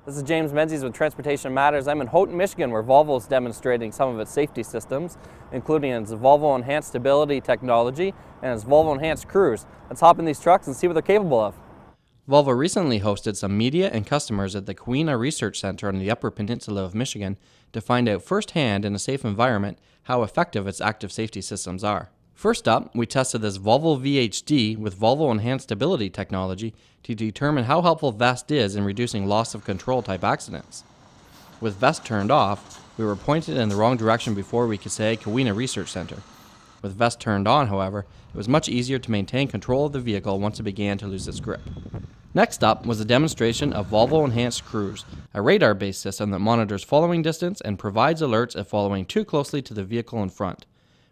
This is James Menzies with Transportation Matters. I'm in Houghton, Michigan, where Volvo is demonstrating some of its safety systems, including its Volvo Enhanced Stability technology and its Volvo Enhanced Cruise. Let's hop in these trucks and see what they're capable of. Volvo recently hosted some media and customers at the Keweenaw Research Center on the Upper Peninsula of Michigan to find out firsthand in a safe environment how effective its active safety systems are. First up, we tested this Volvo VHD with Volvo Enhanced Stability technology to determine how helpful VEST is in reducing loss of control type accidents. With VEST turned off, we were pointed in the wrong direction before we could say Keweenaw Research Center. With VEST turned on, however, it was much easier to maintain control of the vehicle once it began to lose its grip. Next up was a demonstration of Volvo Enhanced Cruise, a radar-based system that monitors following distance and provides alerts if following too closely to the vehicle in front.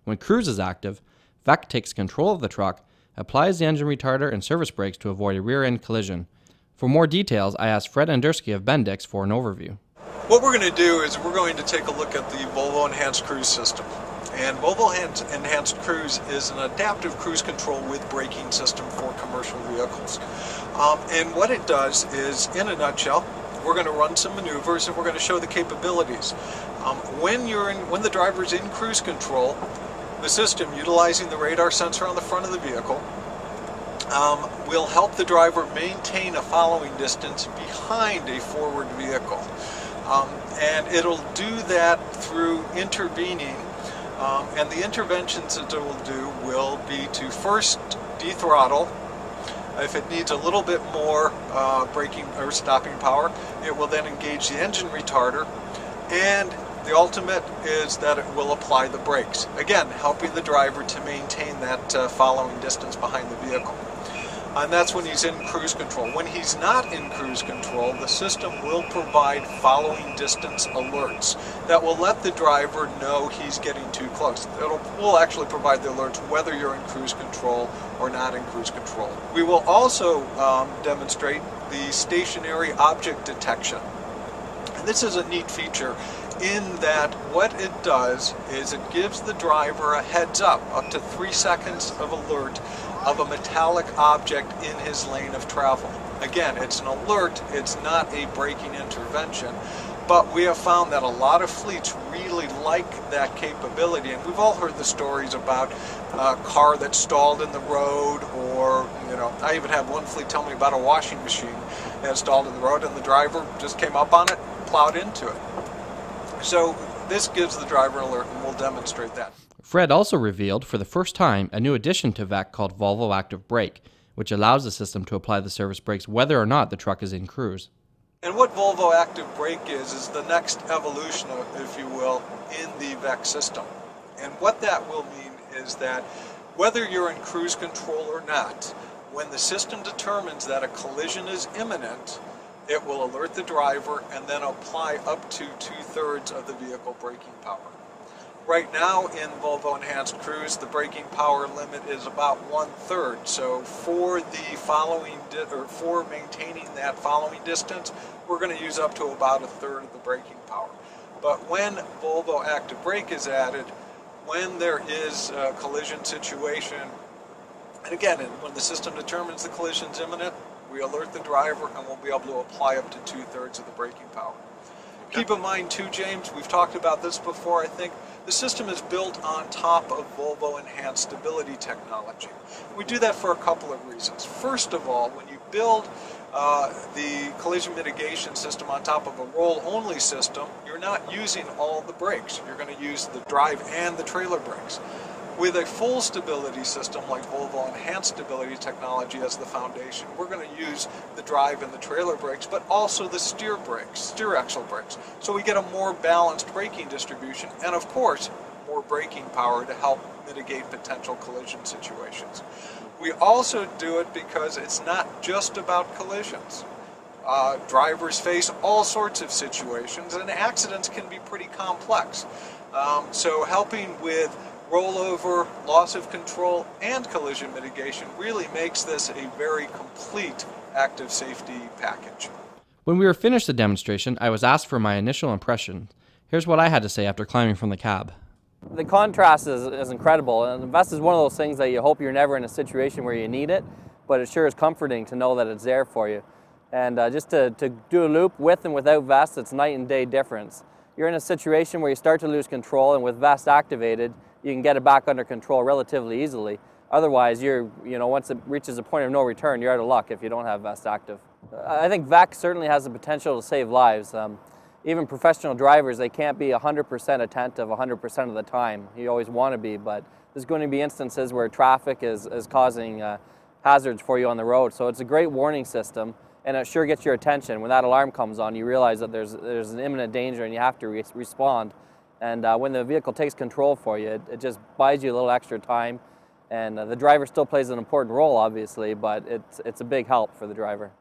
When Cruise is active, VEC takes control of the truck, applies the engine retarder and service brakes to avoid a rear-end collision. For more details, I asked Fred Andersky of Bendix for an overview. What we're going to do is we're going to take a look at the Volvo Enhanced Cruise system. And Volvo Enhanced Cruise is an adaptive cruise control with braking system for commercial vehicles. And what it does is, in a nutshell, we're going to run some maneuvers and we're going to show the capabilities. When the driver's in cruise control, the system, utilizing the radar sensor on the front of the vehicle, will help the driver maintain a following distance behind a forward vehicle. And it'll do that through intervening, and the interventions that it will do will be to first dethrottle. If it needs a little bit more braking or stopping power, it will then engage the engine retarder, and the ultimate is that it will apply the brakes. Again, helping the driver to maintain that following distance behind the vehicle. And that's when he's in cruise control. When he's not in cruise control, the system will provide following distance alerts that will let the driver know he's getting too close. Will actually provide the alerts whether you're in cruise control or not in cruise control. We will also demonstrate the stationary object detection. And this is a neat feature in that what it does is it gives the driver a heads up to 3 seconds of alert of a metallic object in his lane of travel. Again, it's an alert, it's not a braking intervention, but we have found that a lot of fleets really like that capability, and we've all heard the stories about a car that's stalled in the road, or, I even had one fleet tell me about a washing machine that stalled in the road and the driver just came up on it, plowed into it. So this gives the driver an alert, and we'll demonstrate that. Fred also revealed for the first time a new addition to VEC called Volvo Active Brake, which allows the system to apply the service brakes whether or not the truck is in cruise. And what Volvo Active Brake is the next evolution, if you will, in the VEC system. And what that will mean is that whether you're in cruise control or not, when the system determines that a collision is imminent, it will alert the driver and then apply up to 2/3 of the vehicle braking power. Right now in Volvo Enhanced Cruise, the braking power limit is about 1/3. So for maintaining that following distance, we're going to use up to about 1/3 of the braking power. But when Volvo Active Brake is added, when there is a collision situation, and again, when the system determines the collision is imminent, we alert the driver and we'll be able to apply up to 2/3 of the braking power. Keep in mind too, James, we've talked about this before, I think, the system is built on top of Volvo Enhanced Stability technology. We do that for a couple of reasons. First of all, when you build the collision mitigation system on top of a roll-only system, you're not using all the brakes. You're going to use the drive and the trailer brakes. With a full stability system like Volvo Enhanced Stability technology as the foundation, we're going to use the drive and the trailer brakes, but also the steer axle brakes. So we get a more balanced braking distribution, and of course, more braking power to help mitigate potential collision situations. We also do it because it's not just about collisions. Drivers face all sorts of situations, and accidents can be pretty complex. So helping with rollover, loss of control, and collision mitigation really makes this a very complete active safety package. When we were finished the demonstration, I was asked for my initial impression. Here's what I had to say after climbing from the cab. The contrast is incredible, and VEST is one of those things that you hope you're never in a situation where you need it, but it sure is comforting to know that it's there for you. And just to do a loop with and without vest, it's night and day difference. You're in a situation where you start to lose control, and with vest activated, you can get it back under control relatively easily. Otherwise, once it reaches a point of no return, you're out of luck if you don't have vest active. I think VAC certainly has the potential to save lives. Even professional drivers, they can't be 100% attentive 100% of the time. You always want to be, but there's going to be instances where traffic is causing hazards for you on the road. So it's a great warning system, and it sure gets your attention. When that alarm comes on, you realize that there's an imminent danger and you have to respond. And when the vehicle takes control for you, it just buys you a little extra time. And the driver still plays an important role, obviously, but it's a big help for the driver.